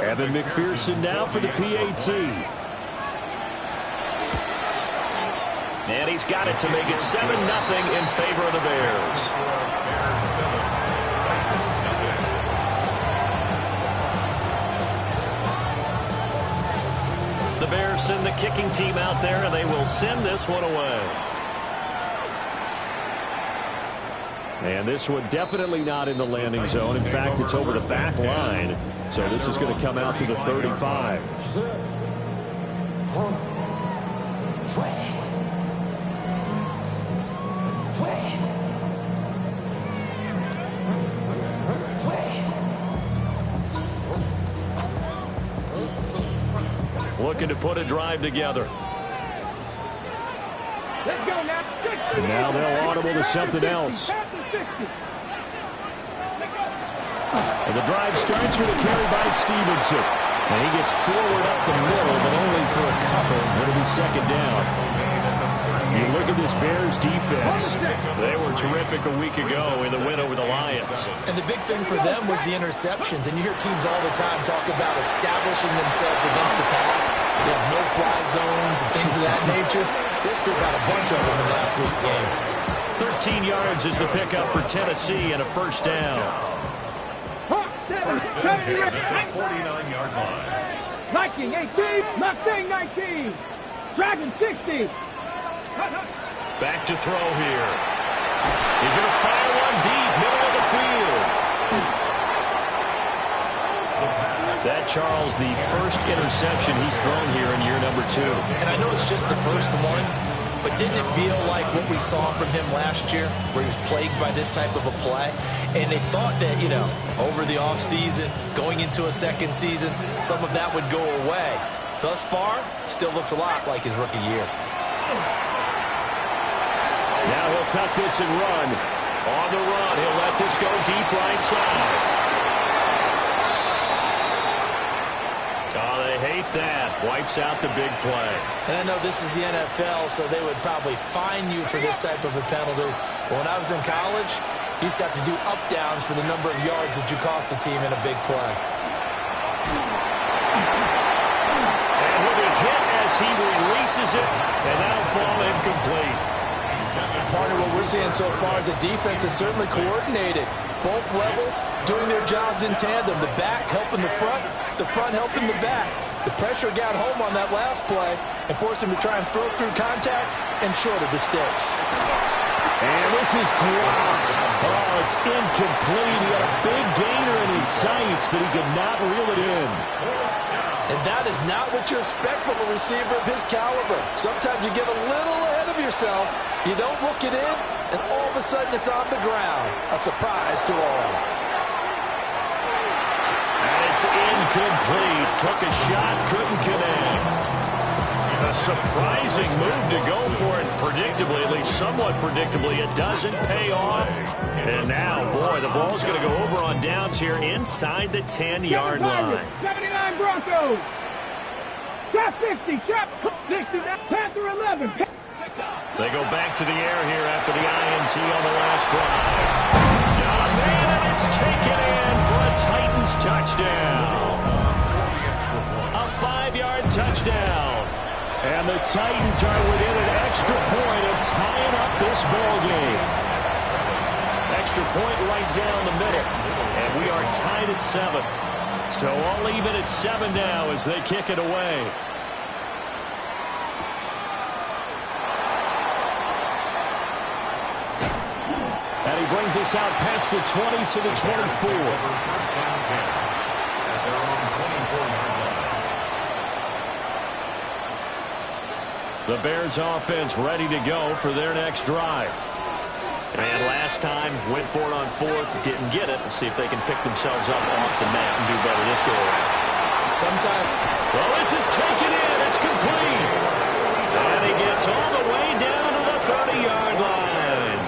Evan McPherson now for the PAT. And he's got it to make it 7-0 in favor of the Bears. The Bears send the kicking team out there, and they will send this one away. And this one definitely not in the landing zone. In fact, it's over the back line. So this is going to come out to the 35. Looking to put a drive together. Let's go now. Now they'll audible to something else. And the drive starts with a carry by Stevenson. And he gets forward up the middle, but only for a couple. It'll be second down. You look at this Bears defense. They were terrific a week ago in the win over the Lions. And the big thing for them was the interceptions. And you hear teams all the time talk about establishing themselves against the pass. You have no-fly zones and things of that nature. This group had a bunch of them in last week's game. 13 yards is the pickup for Tennessee and a first down. 49-yard line. Viking 18, Mustang 19, Dragon 60. Back to throw here. He's going to fire one deep, middle of the field. That, Charles, the first interception he's thrown here in year number 2. And I know it's just the first one, but didn't it feel like what we saw from him last year, where he was plagued by this type of a play? And they thought that, you know, over the offseason, going into a second season, some of that would go away. Thus far, still looks a lot like his rookie year. Now he'll tuck this and run. On the run, he'll let this go deep right side. Oh, they hate that. Wipes out the big play. And I know this is the NFL, so they would probably fine you for this type of a penalty. But when I was in college, you used to have to do up-downs for the number of yards that you cost a team in a big play. And he'll be hit as he releases it, and that'll fall incomplete. Partner, what we're seeing so far is the defense is certainly coordinated. Both levels doing their jobs in tandem. The back helping the front helping the back. The pressure got home on that last play and forced him to try and throw through contact and short of the sticks. And this is dropped. Oh, it's incomplete. He had a big gainer in his sights, but he could not reel it in. And that is not what you expect from a receiver of his caliber. Sometimes you get a little ahead of yourself, you don't look it in, and all of a sudden it's on the ground. A surprise to all. And it's incomplete. Took a shot, couldn't connect. A surprising move to go for it predictably, at least somewhat predictably. It doesn't pay off. And now, boy, the ball's going to go over on downs here inside the 10-yard line. 79 Broncos. Chop 60, chop 60, Panther 11. They go back to the air here after the INT on the last drive. Got a man, and it's taken in for a Titans touchdown. A 5-yard touchdown. And the Titans are within an extra point of tying up this ball game. Extra point right down the middle. And we are tied at 7. So all even at 7 now as they kick it away. And he brings us out past the 20 to the 24. The Bears offense ready to go for their next drive. And last time, went for it on 4th, didn't get it. We'll see if they can pick themselves up off the mat and do better this go around. Sometime. Well, this is taken in. It's complete. And he gets all the way down to the 30-yard line.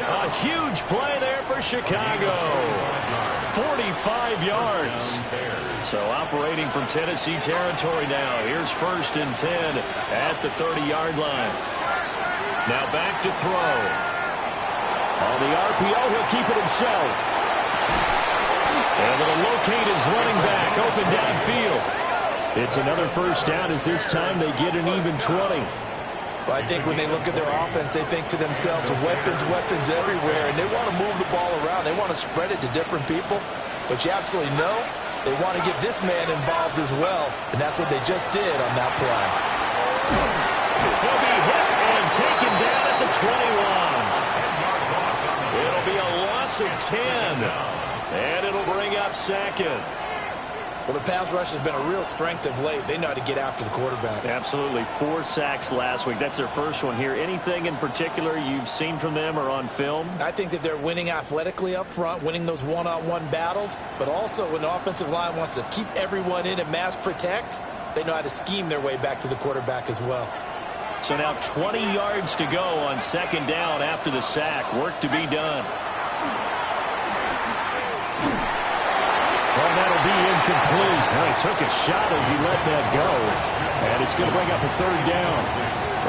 A huge play there for Chicago. 45 yards. So operating from Tennessee territory now. Here's 1st and 10 at the 30-yard line. Now back to throw. On the RPO, he'll keep it himself. And it'll locate his running back. Open field. It's another first down as this time they get an even 20. Well, I think when they look at their offense, they think to themselves, weapons, weapons everywhere, and they want to move the ball around. They want to spread it to different people. But you absolutely know they want to get this man involved as well, and that's what they just did on that play. He'll be hit and taken down at the 21. It'll be a loss of 10, and it'll bring up second. Well, the pass rush has been a real strength of late. They know how to get after the quarterback. Absolutely. 4 sacks last week. That's their first one here. Anything in particular you've seen from them or on film? I think that they're winning athletically up front, winning those one-on-one battles, but also when the offensive line wants to keep everyone in and mass protect, they know how to scheme their way back to the quarterback as well. So now 20 yards to go on second down after the sack. Work to be done. Well, that'll be incomplete. Well, he took a shot as he let that go. And it's going to bring up a third down.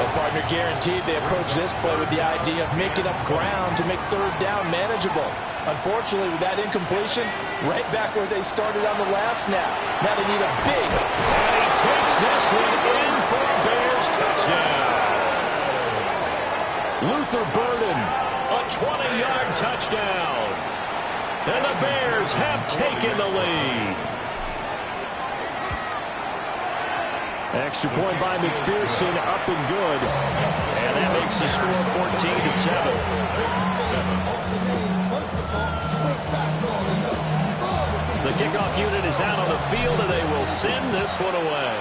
Well, partner, guaranteed they approach this play with the idea of making up ground to make third down manageable. Unfortunately, with that incompletion, right back where they started on the last snap. Now they need a big. And he takes this one in for a Bears touchdown. Luther Burden, a 20-yard touchdown. And the Bears have taken the lead. Extra point by McPherson, up and good. And that makes the score 14-7. The kickoff unit is out on the field, and they will send this one away.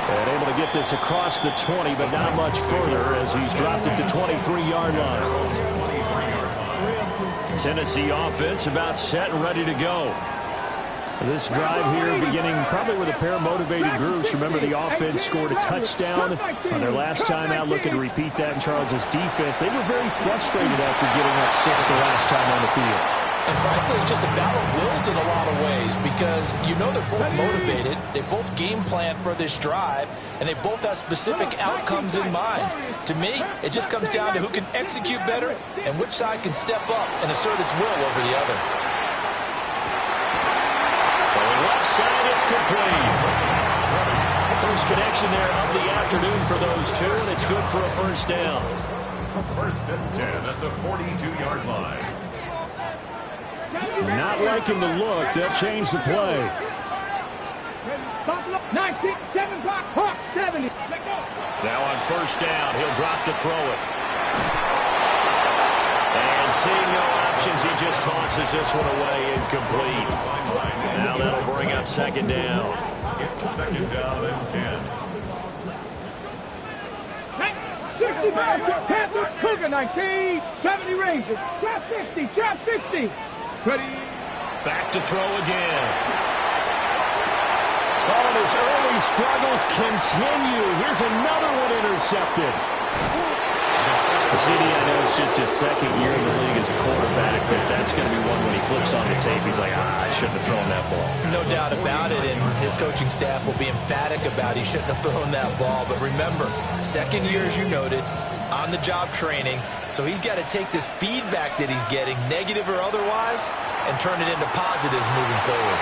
And able to get this across the 20, but not much further as he's dropped it to 23-yard line. Tennessee offense about set and ready to go. This drive here beginning probably with a pair of motivated groups. Remember, the offense scored a touchdown on their last time out. Looking to repeat that in Charles's defense. They were very frustrated after getting up 6 the last time on the field. And frankly, it's just a battle of wills in a lot of ways because you know they're both motivated. They both game plan for this drive, and they both have specific outcomes in mind. To me, it just comes down to who can execute better and which side can step up and assert its will over the other. Left side, it's complete. First connection there of the afternoon for those two, and it's good for a first down. First and 10 at the 42-yard line. Not liking the look. They'll change the play. 19, 7 block, Hawk, 70. Now on first down, he'll drop to throw it. And seeing no options, he just tosses this one away, incomplete. Now that'll bring up second down. It's second down and 10. 65, Panthers, Cougar, 19, 70 Rangers, trap 60, trap 60. Ready. Back to throw again. Oh, and his early struggles continue. Here's another one intercepted. The CD, I know it's just his second year in the league as a quarterback, but that's going to be one when he flips on the tape. He's like, I shouldn't have thrown that ball. No doubt about it, and his coaching staff will be emphatic about he shouldn't have thrown that ball. But remember, second year, as you noted, on-the-job training, so he's got to take this feedback that he's getting, negative or otherwise, and turn it into positives moving forward.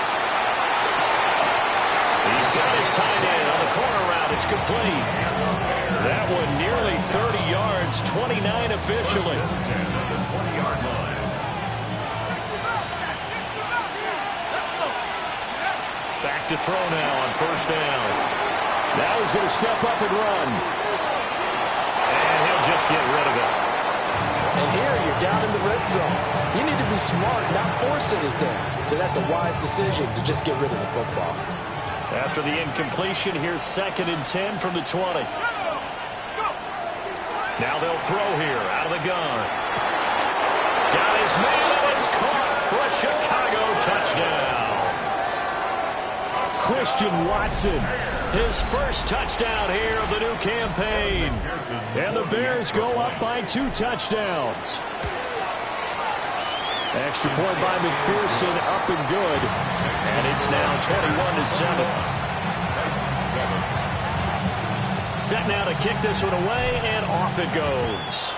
He's got his tight end on the corner route. It's complete. That one nearly 30 yards, 29 officially. Back to throw now on first down. Now he's going to step up and run. And he'll just get rid of it. And here you're down in the red zone. You need to be smart, not force anything. So that's a wise decision to just get rid of the football. After the incompletion, here's second and 10 from the 20. Now they'll throw here out of the gun. Got his man, and it's caught for a Chicago touchdown. Christian Watson, his first touchdown here of the new campaign. And the Bears go up by 2 touchdowns. Extra point by McPherson, up and good. And it's now 21-7. Set now to kick this one away, and off it goes.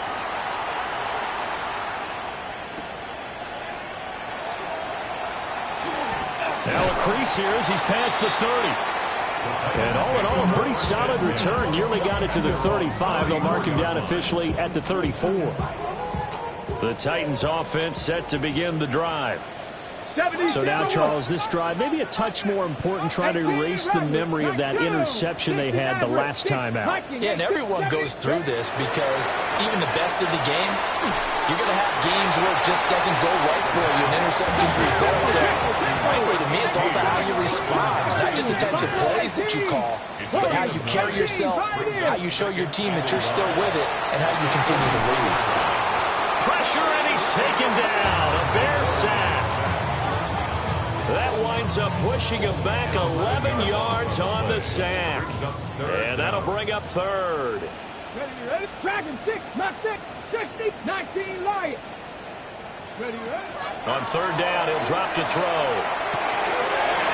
Now a crease here as he's past the 30. And all in all, a pretty solid return. Nearly got it to the 35. They'll mark him down officially at the 34. The Titans offense set to begin the drive. So now, Charles, this drive maybe a touch more important, trying to erase the memory of that interception they had the last time out. Yeah, and everyone goes through this because even the best in the game, you're going to have games where it just doesn't go right for you, and interceptions result. So, frankly, to me, it's all about how you respond, not just the types of plays that you call, but how you carry yourself, how you show your team that you're still with it, and how you continue to lead. Pressure, and he's taken down. A Bear sack. That winds up pushing him back 11 yards on the sack. And that'll bring up third. Ready? Dragon 6, not 6, 60, 19 Lions. Ready? On third down, he'll drop to throw.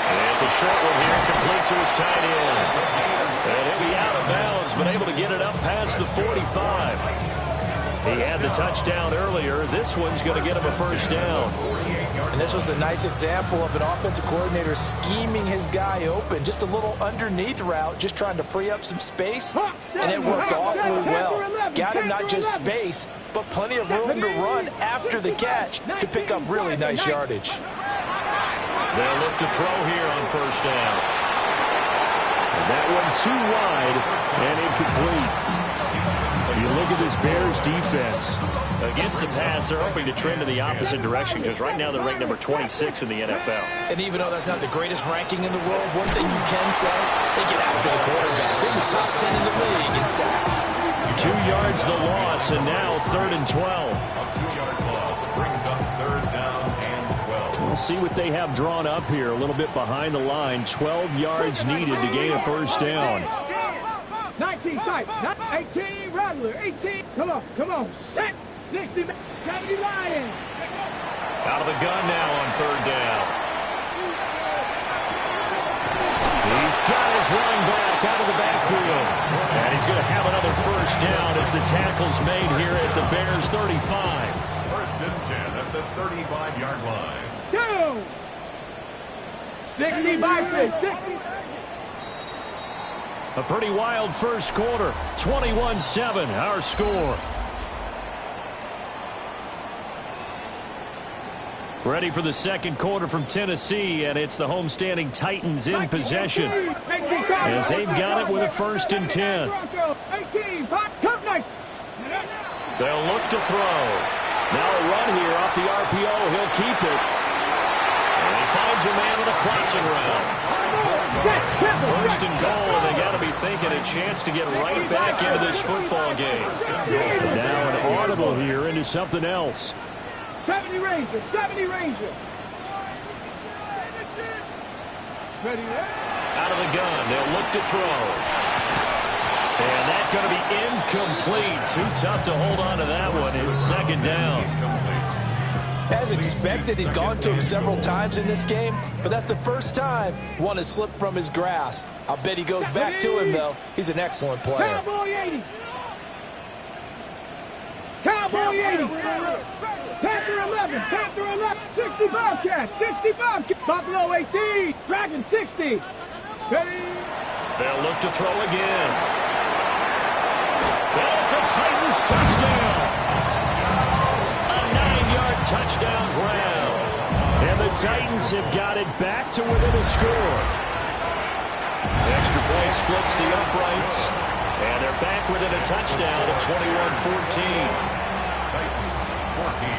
And it's a short one here, complete to his tight end. And he'll be out of bounds, but able to get it up past the 45. He had the touchdown earlier. This one's going to get him a first down. And this was a nice example of an offensive coordinator scheming his guy open. Just a little underneath route, just trying to free up some space. And it worked awfully well. Got him not just space, but plenty of room to run after the catch to pick up really nice yardage. They'll look to throw here on first down. And that one too wide and incomplete. You look at this Bears defense. Against the pass, they're hoping to trend in the opposite direction because right now they're ranked number 26 in the NFL. And even though that's not the greatest ranking in the world, one thing you can say, they get after the quarterback. They're the top 10 in the league in sacks. 2 yards the loss, and now 3rd and 12. A 2-yard loss brings up 3rd down and 12. We'll see what they have drawn up here. A little bit behind the line. 12 yards needed to gain a first down. 19 tight, 18 Rattler, 18. Come on, set. 60, 70 Lions. Out of the gun now on third down. He's got his running back out of the backfield. And he's going to have another first down as the tackle's made here at the Bears 35. 1st and 10 at the 35-yard line. Go! 65, 60. A pretty wild first quarter. 21-7, our score. Ready for the second quarter from Tennessee, and it's the homestanding Titans in possession as they've got it with a 1st and 10. They'll look to throw. Now a run here off the RPO. He'll keep it. And he finds a man on a crossing route. 1st and goal, and they got to be thinking a chance to get right back into this football game. Now an audible here into something else. 70 Rangers. Ready? Out of the gun, they'll look to throw. And that's going to be incomplete. Too tough to hold on to that one. It's 2nd down. As expected, he's gone to him several times in this game, but that's the first time one has slipped from his grasp. I'll bet he goes back to him, though. He's an excellent player. Cowboy 80. Panther 11, 60 Bobcats, 60 Bobcats. Buffalo 18, Dragon 60. Ready? They'll look to throw again. That's a Titans touchdown. A 9-yard touchdown ground. And the Titans have got it back to within a score. The extra point splits the uprights. And they're back within a touchdown at 21-14. Titans 14.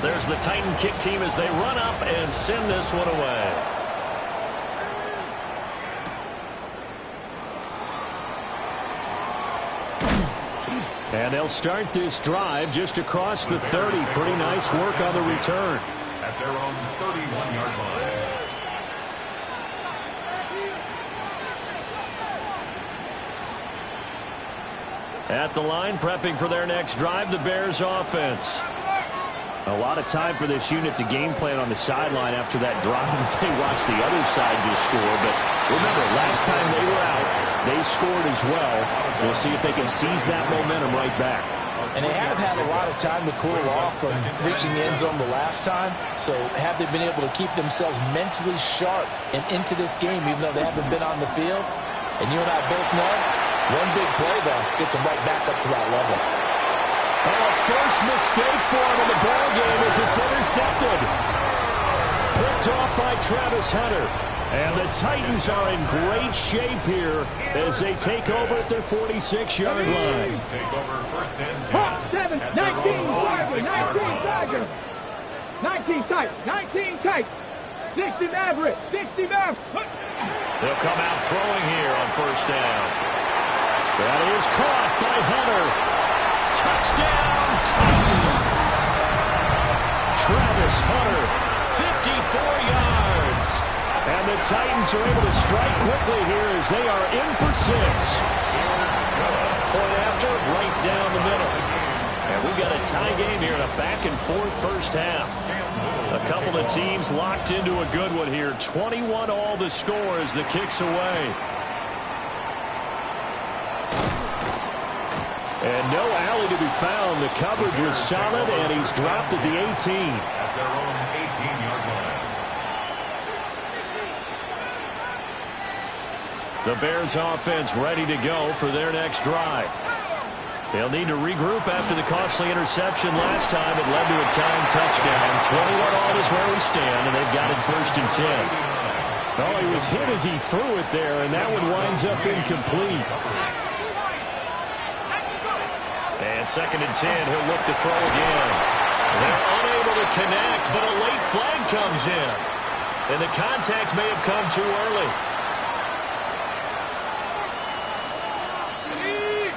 There's the Titan kick team as they run up and send this one away. And they'll start this drive just across the 30. Pretty nice work on the return. At their own 31-yard line. At the line, prepping for their next drive, the Bears offense. A lot of time for this unit to game plan on the sideline after that drive that they watched the other side just score. But remember, last time they were out, they scored as well. We'll see if they can seize that momentum right back. And they have had a lot of time to cool off from reaching the end zone the last time. So have they been able to keep themselves mentally sharp and into this game, even though they haven't been on the field? And you and I both know, one big play, though, gets them right back up to that level. First mistake for him in the ball game as it's intercepted. Picked off by Travis Hunter. And the Titans are in great shape here as they take over at their 46-yard line. Take over first and 10. 7, 19, Tiger, 19, Tiger. 19 tight, 19 tight. 60 Maverick, 60 Maverick. They'll come out throwing here on first down. That is caught by Hunter. Touchdown, Titans! Travis Hunter, 54 yards. And the Titans are able to strike quickly here as they are in for 6. Point after, right down the middle. And we've got a tie game here in a back-and-forth first half. A couple of teams locked into a good one here. 21 all the score as the kick's away. And no alley to be found. The coverage was solid, and he's dropped at the 18. At their own 18-yard line. The Bears offense ready to go for their next drive. They'll need to regroup after the costly interception last time. It led to a timed touchdown. 21 all is where we stand, and they've got it first and 10. Oh, he was hit as he threw it there, and that one winds up incomplete. And second and 10, he'll look to throw again. They're unable to connect, but a late flag comes in. And the contact may have come too early.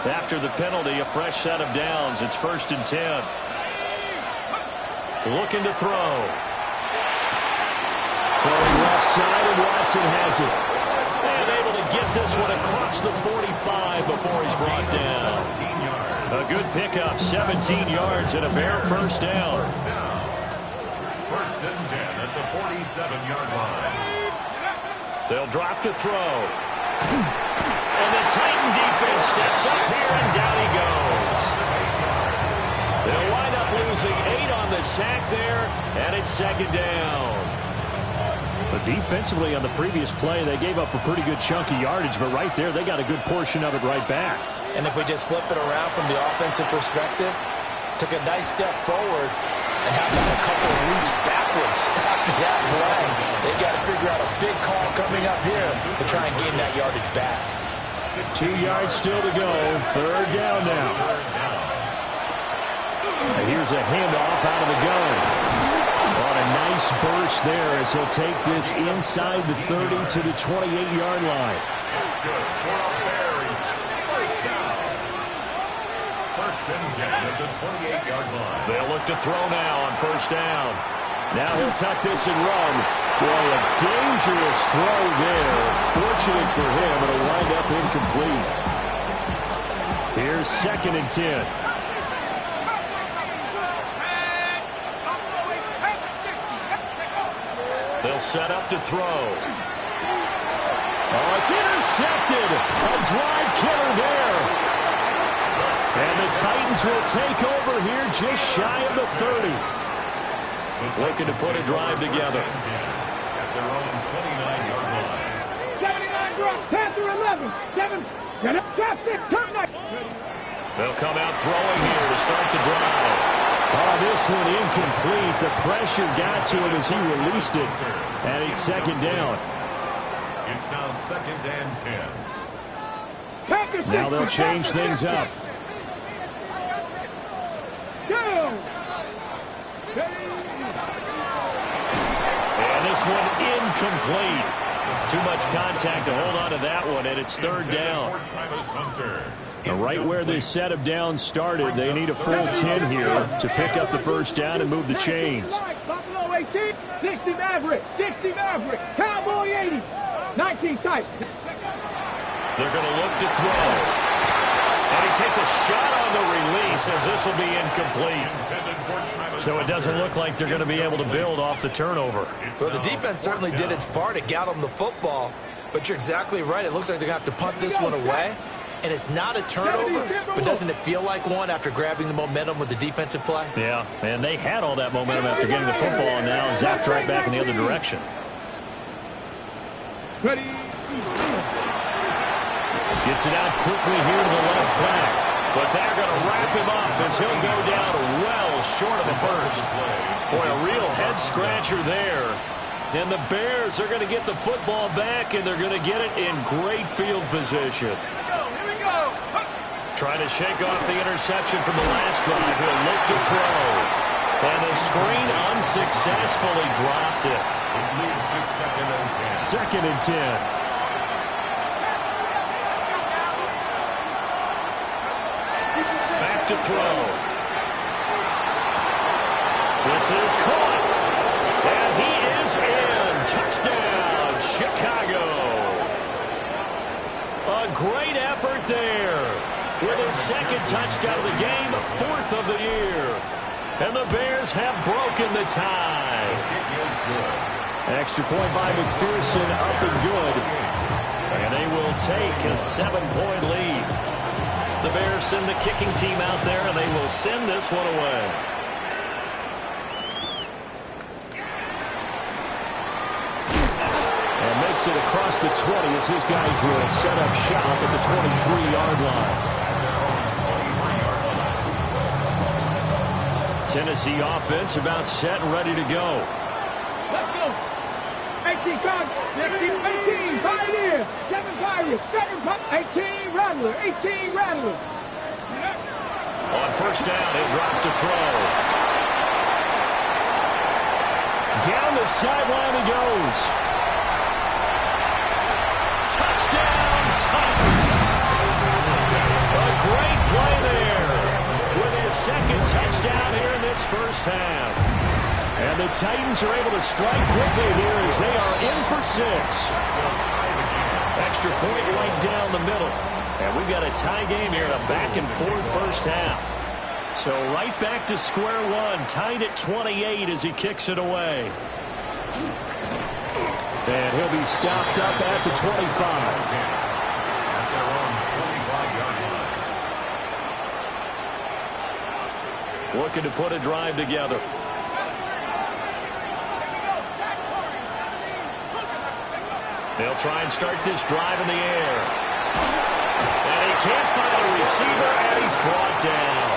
After the penalty, a fresh set of downs. It's first and 10. Looking to throw. Throwing left side, and Watson has it. And able to get this one across the 45 before he's brought down. A good pickup, 17 yards and a Bear first down. First and 10 at the 47-yard line. They'll drop to throw. And the Titan defense steps up here, and down he goes. They'll wind up losing 8 on the sack there, and it's second down. But defensively on the previous play, they gave up a pretty good chunk of yardage, but right there, they got a good portion of it right back. And if we just flip it around from the offensive perspective, took a nice step forward and have a couple of leaps backwards after that play. They got to figure out a big call coming up here to try and gain that yardage back. 2 yards still to go. Third down now. And here's a handoff out of the gun. On a nice burst there as he'll take this inside the 30 to the 28-yard line. That's good for the Bears. First down. First and 10 at the 28-yard line. They'll look to throw now on first down. Now he'll tuck this and run. Boy, a dangerous throw there. Fortunate for him, it'll wind up incomplete. Here's second and 10. They'll set up to throw. Oh, it's intercepted. A drive killer there. And the Titans will take over here just shy of the 30. Looking to put a drive together. At their own 29-yard line. 79 drop, Panther 11, 7, get up, drop 6, turn next. They'll come out throwing here to start the drive. Oh, this one incomplete. The pressure got to him as he released it. And it's second down. It's now second and 10. Now they'll change things up. Go! And this one incomplete. Too much contact to hold on to that one, and it's third down. Right where this set of downs started, they need a full 10 here to pick up the first down and move the chains. Buffalo 18, 60 Maverick, 60 Maverick, Cowboy 80, 19 tight. They're going to look to throw. And he takes a shot on the release as this will be incomplete. So it doesn't look like they're going to be able to build off the turnover. Well, the defense certainly did its part. It got them the football. But you're exactly right. It looks like they're going to have to punt this one away. And it's not a turnover, but doesn't it feel like one after grabbing the momentum with the defensive play? Yeah, and they had all that momentum after getting the football, and now zapped right back in the other direction. Ready. Gets it out quickly here to the left flank. But they're going to wrap him up as he'll go down well short of a first. Boy, a real head-scratcher there. And the Bears are going to get the football back, and they're going to get it in great field position. Trying to shake off the interception from the last drive. He'll look to throw. And the screen unsuccessfully dropped it. It leads to 2nd and 10. 2nd and 10. Back to throw. This is caught. And he is in. Touchdown, Chicago. A great effort there. With his 2nd touchdown of the game, 4th of the year. And the Bears have broken the tie. Extra point by McPherson, up and good. And they will take a 7-point lead. The Bears send the kicking team out there, and they will send this one away. And makes it across the 20 as his guys will set up shop at the 23-yard line. Tennessee offense about set and ready to go. Let's go. 18 cards, 18, Pioneer, 7 Pirates, 7 Pop, 18 Rattler, 18 Rattler. On first down, he'll drop to throw. Down the sideline he goes. Touchdown, Titans. A great play there. With his 2nd touchdown here in this first half. And the Titans are able to strike quickly here as they are in for 6. Extra point right down the middle. And we've got a tie game here, a back-and-forth first half. So right back to square one, tied at 28 as he kicks it away. And he'll be stopped up at the 25. Looking to put a drive together. They'll try and start this drive in the air. And he can't find a receiver, and he's brought down.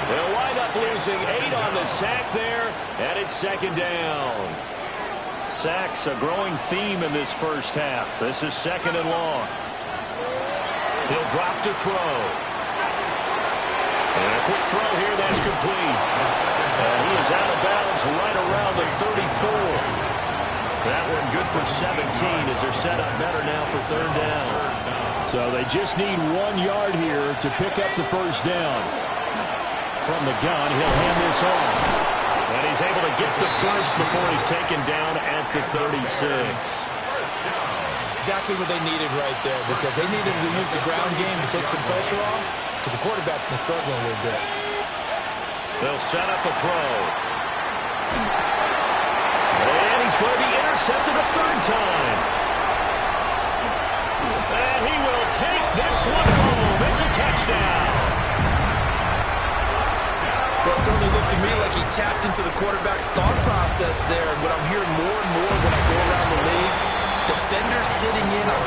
They'll wind up losing 8 on the sack there, and it's 2nd down. Sacks a growing theme in this first half. This is 2nd and long. He'll drop to throw. And a quick throw here, that's complete. And he is out of bounds right around the 34. That one good for 17 as they're set up better now for 3rd down. So they just need 1 yard here to pick up the first down. From the gun, he'll hand this off. And he's able to get the first before he's taken down at the 36. Exactly what they needed right there, because they needed to use the ground game to take some pressure off, because the quarterback's been struggling a little bit. They'll set up a throw. And he's going to be intercepted a 3rd time. And he will take this one home. It's a touchdown. Well, it certainly looked to me like he tapped into the quarterback's thought process there. And what I'm hearing more and more when I go around the league, defenders sitting in on